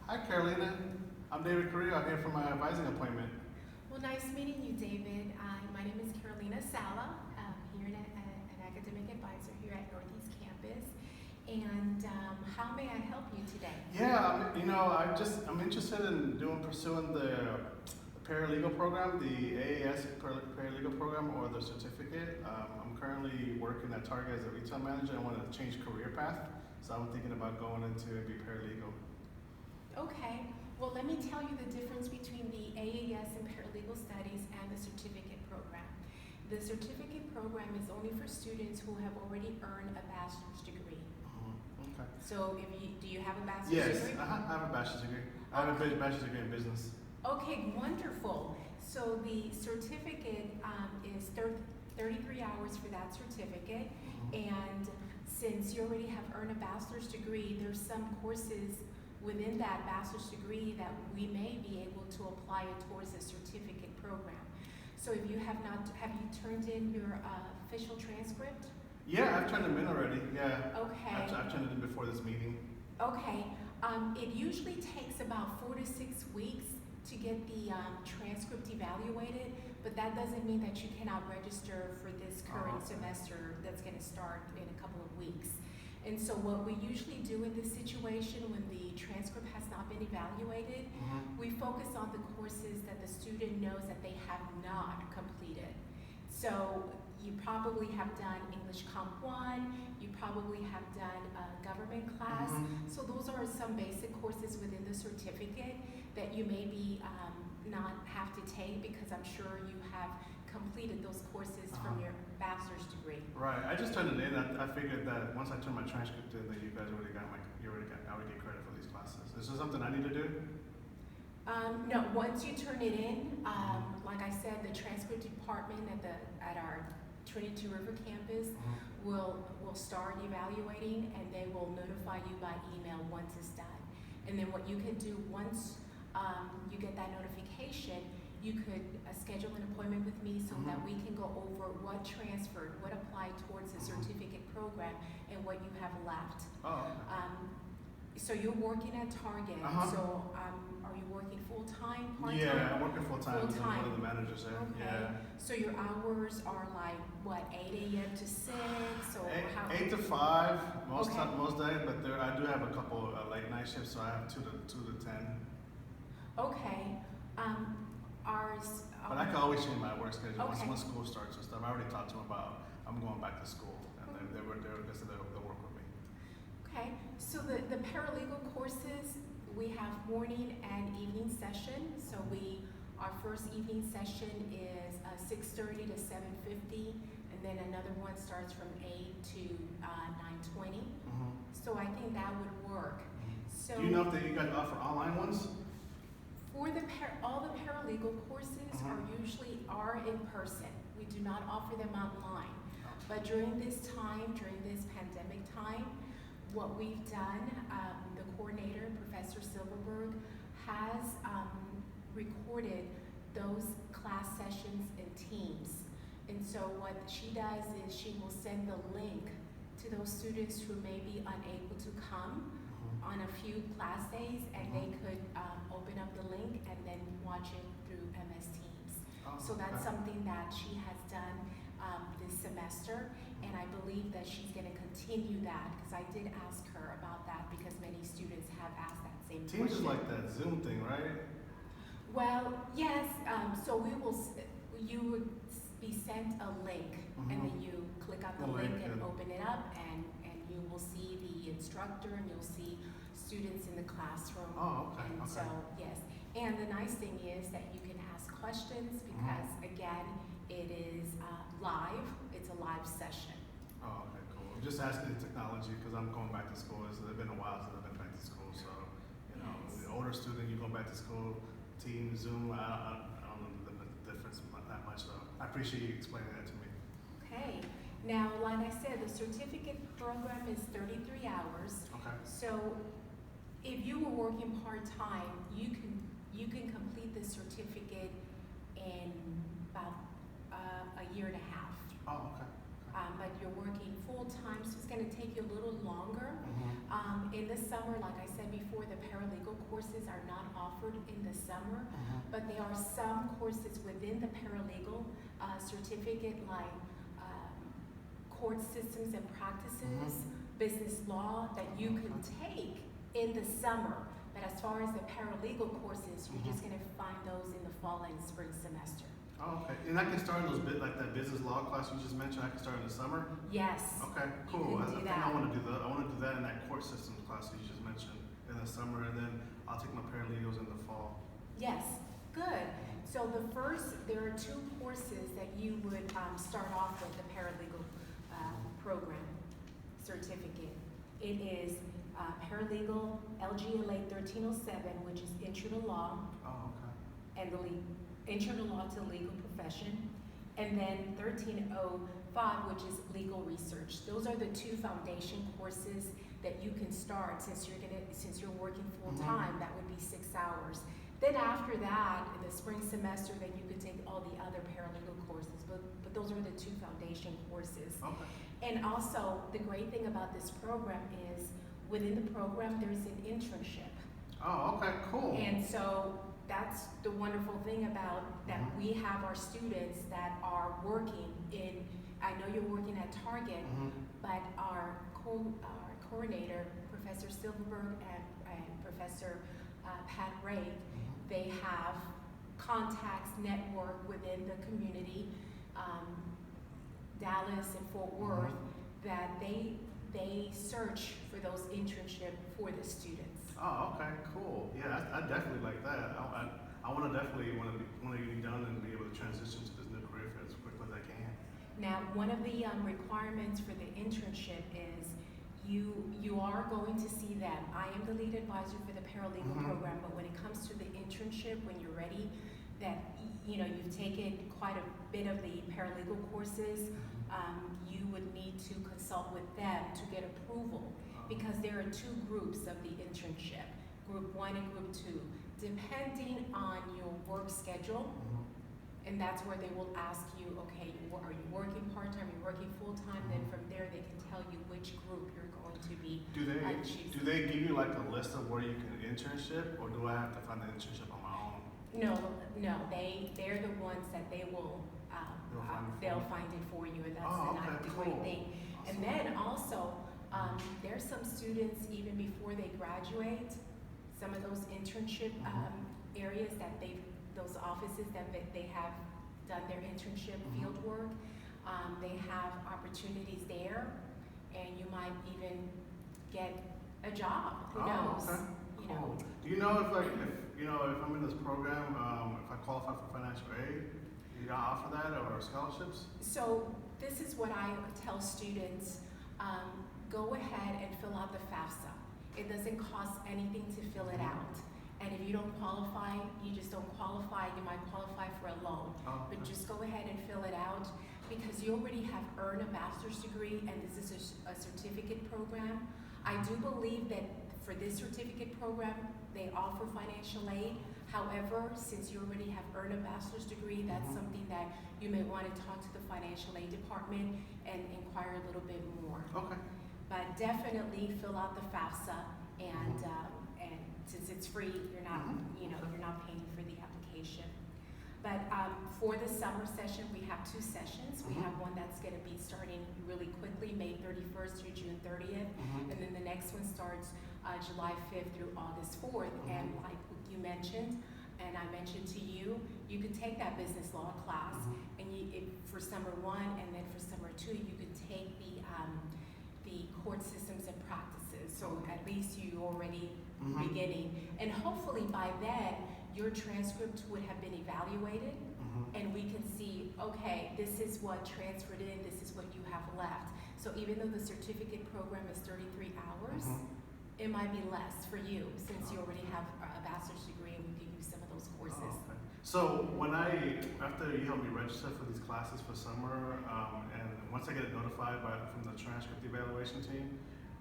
Hi, Carolina. I'm David Carrillo. I'm here for my advising appointment. Well, nice meeting you, David. My name is Carolina Sala. I'm here an academic advisor here at Northeast Campus. And how may I help you today? Yeah, I'm interested in pursuing the paralegal program, the AAS paralegal program, or the certificate. I'm currently working at Target as a retail manager. I want to change career path, so I'm thinking about going into be paralegal. Okay. Well, let me tell you the difference between the AAS and paralegal studies and the certificate program. The certificate program is only for students who have already earned a bachelor's degree. Okay. So, do you have a bachelor's Yes, degree? I have a bachelor's degree. I have a bachelor's degree in business. Okay, wonderful. So the certificate is 33 hours for that certificate. And since you already have earned a bachelor's degree, there's some courses within that bachelor's degree that we may be able to apply it towards the certificate program. So if you have you turned in your official transcript? Yeah, I've turned them in already. Yeah. Okay. I've turned it in before this meeting. Okay. It usually takes about 4 to 6 weeks to get the transcript evaluated, but that doesn't mean that you cannot register for this current semester that's going to start in a couple of weeks. And so what we usually do in this situation when the transcript has not been evaluated, we focus on the courses that the student knows that they have not completed. So you probably have done English Comp 1, you probably have done a government class. So those are some basic courses within the certificate that you maybe not have to take because I'm sure you have completed those courses from your bachelor's degree. Right. I just turned it in. I figured that once I turn my transcript in, that you guys already got I would get credit for these classes. Is there something I need to do? No. Once you turn it in, like I said, the transcript department at our Trinity River campus will start evaluating, and they will notify you by email once it's done. And then what you can do once you get that notification, you could schedule an appointment with me so that we can go over what transferred, what applied towards the certificate program, and what you have left. Oh, okay. So you're working at Target. So are you working full-time, part-time? Yeah, I'm working full-time. I'm Full-time. one of the managers there. Okay. Yeah. So your hours are like, what, 8 a.m. to 6? Or how? 8 to 5 most Okay. most days, but I do have a couple late night shifts, so I have 2 to 10. Okay. Ours. But I can always change my work schedule Okay. once school starts and stuff. I already talked to them about I'm going back to school, and then they'll work with me. Okay. So the paralegal courses, we have morning and evening session. So our first evening session is 6:30 to 7:50, and then another one starts from 8 to 9:20. So I think that would work. So Do you know if you guys offer online ones? for all the paralegal courses are in person. We do not offer them online. But during this pandemic time, what we've done, the coordinator, Professor Silverberg, has recorded those class sessions in Teams. And so what she does is she will send the link to those students who may be unable to come on a few class days, and they could open up the link and then watch it through MS Teams. So that's something that she has done this semester, and I believe that she's going to continue that because I did ask her about that because many students have asked that same question. Teams is like that Zoom thing, right? Well, yes. So you would be sent a link, and then you click on the link and open it up, and you will see the instructor, and you'll see students in the classroom. Oh, okay. And so, yes. And the nice thing is that you can ask questions because, again, it is live. It's a live session. Oh, okay, cool. I'm just asking the technology because I'm going back to school. It's been a while since I've been back to school, so the older student, you go back to school, Team, Zoom. I don't know the difference that much, though. I appreciate you explaining that to me. Okay. Now, like I said, the certificate program is 33 hours. Okay. So if you were working part-time, you can complete the certificate in about a year and a half. Oh, okay. But you're working full-time, so it's going to take you a little longer. In the summer, like I said before, the paralegal course courses are not offered in the summer, but there are some courses within the paralegal certificate, like court systems and practices, business law, that you can take in the summer. But as far as the paralegal courses, you're just going to find those in the fall and spring semester. Oh, okay. And I can start those like that business law class you just mentioned. I can start in the summer. Yes. Okay, cool. You can do I think that. I want to do that. I want to do that in that court systems class you just mentioned in the summer, and then I'll take my paralegals in the fall. Yes, good. So there are two courses that you would start off with the paralegal program certificate. It is paralegal LGLA 1307, which is intro to law. Oh, okay. And the intro to law to legal profession, and then 1305, which is legal research. Those are the two foundation courses that you can start since you're working full time. That would be 6 hours. Then after that, in the spring semester, then you could take all the other paralegal courses. But those are the two foundation courses. Okay. And also, the great thing about this program is within the program there's an internship. Oh, okay, cool. And so that's the wonderful thing about that we have our students that are working in, I know you're working at Target, but our coordinator, Professor Silverberg and Professor Pat Ray, they have contacts, network within the community, Dallas and Fort Worth, that they search for those internships for the students. Oh, okay, cool. Yeah, I definitely like that. I want to definitely want to be done and be able to transition to this new career field as quickly as I can. Now, one of the requirements for the internship is you are going to see them. I am the lead advisor for the paralegal program, but when it comes to the internship, when you're ready, that you've taken quite a bit of the paralegal courses, you would need to consult with them to get approval, because there are two groups of the internship, group 1 and group 2, depending on your work schedule. And that's where they will ask you, okay, are you working part-time, are you working full-time? Then from there they can tell you which group you're going to be choosing. Do they give you like a list of where you can internship, or do I have to find the internship on my own? No, they're the ones that they will, they'll find it for you, and that's the great thing. Awesome. And then also, there's some students, even before they graduate, some of those internship areas that those offices that they have done their internship field work, they have opportunities there, and you might even get a job. Who knows? Okay. Cool. Do you know if I'm in this program, if I qualify for financial aid, do you offer that or scholarships? So this is what I tell students. Go ahead and fill out the FAFSA. It doesn't cost anything to fill it out. And if you don't qualify, you just don't qualify. You might qualify for a loan. But just go ahead and fill it out, because you already have earned a bachelor's degree, and this is a certificate program. I do believe that for this certificate program, they offer financial aid. However, since you already have earned a bachelor's degree, that's something that you may want to talk to the financial aid department and inquire a little bit more. Okay. But definitely fill out the FAFSA, and since it's free, you're not you're not paying for the application. But for the summer session, we have 2 sessions. We have one that's going to be starting really quickly, May 31st through June 30th, and then the next one starts July 5th through August 4th. And like you mentioned, and I mentioned to you, you could take that business law class, and for summer 1, and then for summer 2, you could take the court systems and practices. So at least you already beginning, and hopefully by then your transcript would have been evaluated, and we can see, okay, this is what transferred in, this is what you have left. So even though the certificate program is 33 hours, it might be less for you, since you already have a bachelor's degree and we can use some of those courses. Oh, okay. So after you help me register for these classes for summer, and once I get notified from the transcript evaluation team,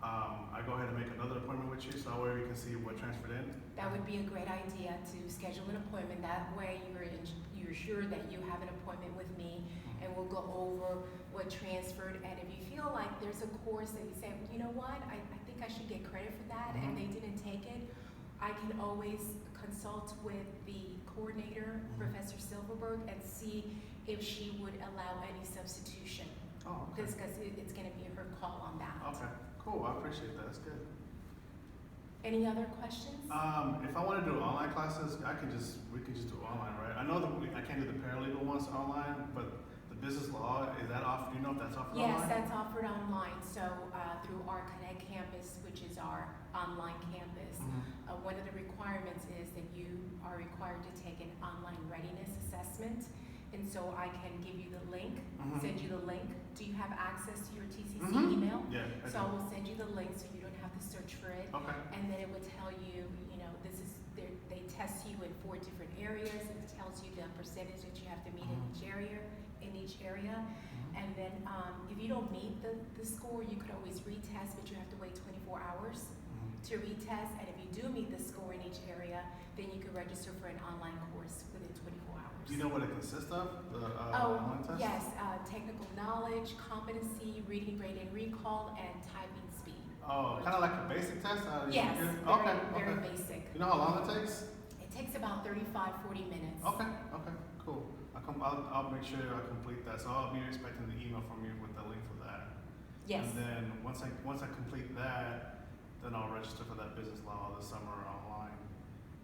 I go ahead and make another appointment with you, so that way we can see what transferred in. That would be a great idea, to schedule an appointment. That way you're sure that you have an appointment with me, and we'll go over what transferred. And if you feel like there's a course that you say, you know what, I think I should get credit for that, and they didn't take it, I can always consult with the coordinator, Professor Silverberg, and see if she would allow any substitution. Oh, okay. Because it's going to be her call on that. Okay, cool. I appreciate that. That's good. Any other questions? If I want to do online classes, we can just do online, right? I know that I can't do the paralegal ones online, but the business law, is that off? Do you know if that's offered Yes, online? that's offered online. So through our Connect campus, which is our online campus, one of the requirements is that you are required to take an online readiness assessment. And so I can give you the link, send you the link. Do you have access to your TCC email? Yeah, I So I do. will send you the link so you don't have to search for it. Okay. And then it would tell you, they test you in 4 different areas. It tells you the percentage that you have to meet in each area. And then if you don't meet the score, you could always retest, but you have to wait 24 hours to retest. And if you do meet the score in each area, then you can register for an online course within 24 hours. Do you know what it consists of, the online test? Yes, technical knowledge, competency, reading, grade, and recall, and typing speed. Oh, kind of like a basic test? Yes, Okay, very okay. basic. You know how long it takes? It takes about 35-40 minutes. Okay, cool. I'll make sure I complete that. So I'll be expecting the email from you with the link for that. Yes. And then once I complete that, then I'll register for that business law this summer online.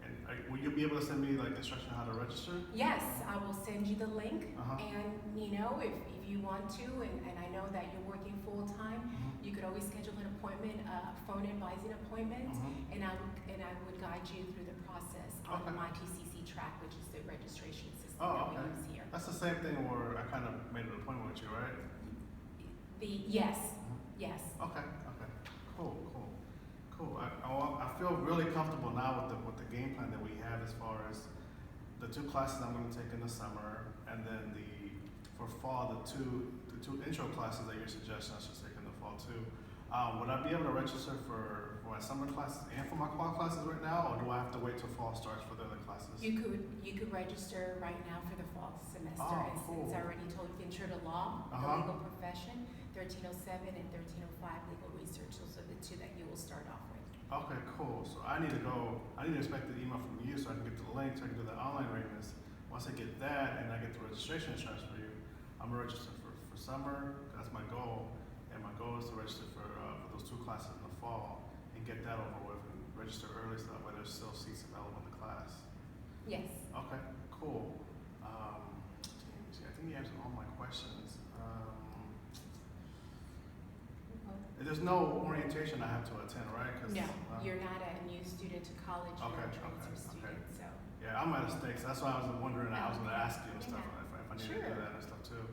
And will you be able to send me like instruction on how to register? Yes, I will send you the link. Uh-huh. And if you want to, and I know that you're working full time, you could always schedule an appointment, a phone advising appointment, and I would guide you through the process on Okay. my TCC track, which is the registration system Oh, that okay. we use here. That's the same thing where I kind of made an appointment with you, right? Yes. Okay. Cool. I feel really comfortable now with the game plan that we have as far as the 2 classes I'm going to take in the summer, and then for fall the two intro classes that you're suggesting I should take in the fall too. Would I be able to register for my summer classes and for my fall classes right now, or do I have to wait till fall starts for the other classes? You could register right now for the fall semester. Oh, cool. It's already told you intro to law, the legal profession, 1307 and 1305 legal research. Those are the 2 that you will start off with. Okay, cool. So I need to expect the email from you so I can get the link, so I can do the online readiness. Once I get that and I get the registration instructions for you, I'm gonna register for summer. That's my goal. And my goal is to register for those 2 classes in the fall and get that over with and register early so that way there's still seats available in the class. Yes. Okay, cool. I think you answered all my questions. There's no orientation I have to attend, right? No, you're not a new student to college, you're a transfer student, so. Yeah, I'm out of state, so that's why I was wondering. I was going to ask you and stuff Yeah. if I needed to Sure. do that and stuff too.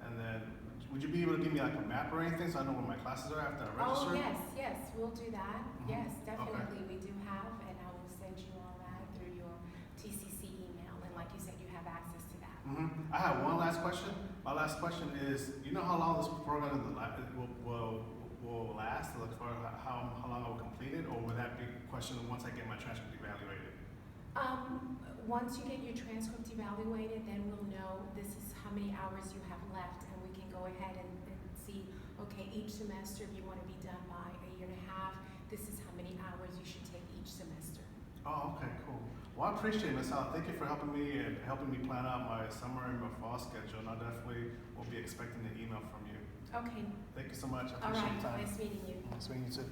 And then, would you be able to give me like a map or anything so I know where my classes are after I register? Oh, yes, we'll do that. Yes, definitely, we do have, and I will send you all that through your TCC email, and like you said, you have access to that. I have one last question. My last question is, you know how long this program will last? Like for how long I will complete it, or would that be a question once I get my transcript evaluated? Once you get your transcript evaluated, then we'll know this is how many hours you have left, and we can go ahead and see, okay, each semester, if you want to be done by 1.5 years, this is how many hours you should take each semester. Oh, okay, cool. Well, I appreciate it, Ms. Al. Thank you for helping me and helping me plan out my summer and my fall schedule, and I definitely will be expecting an email from you. Okay, Thank you so much. I all appreciate right, your time. nice meeting you. Nice meeting you too.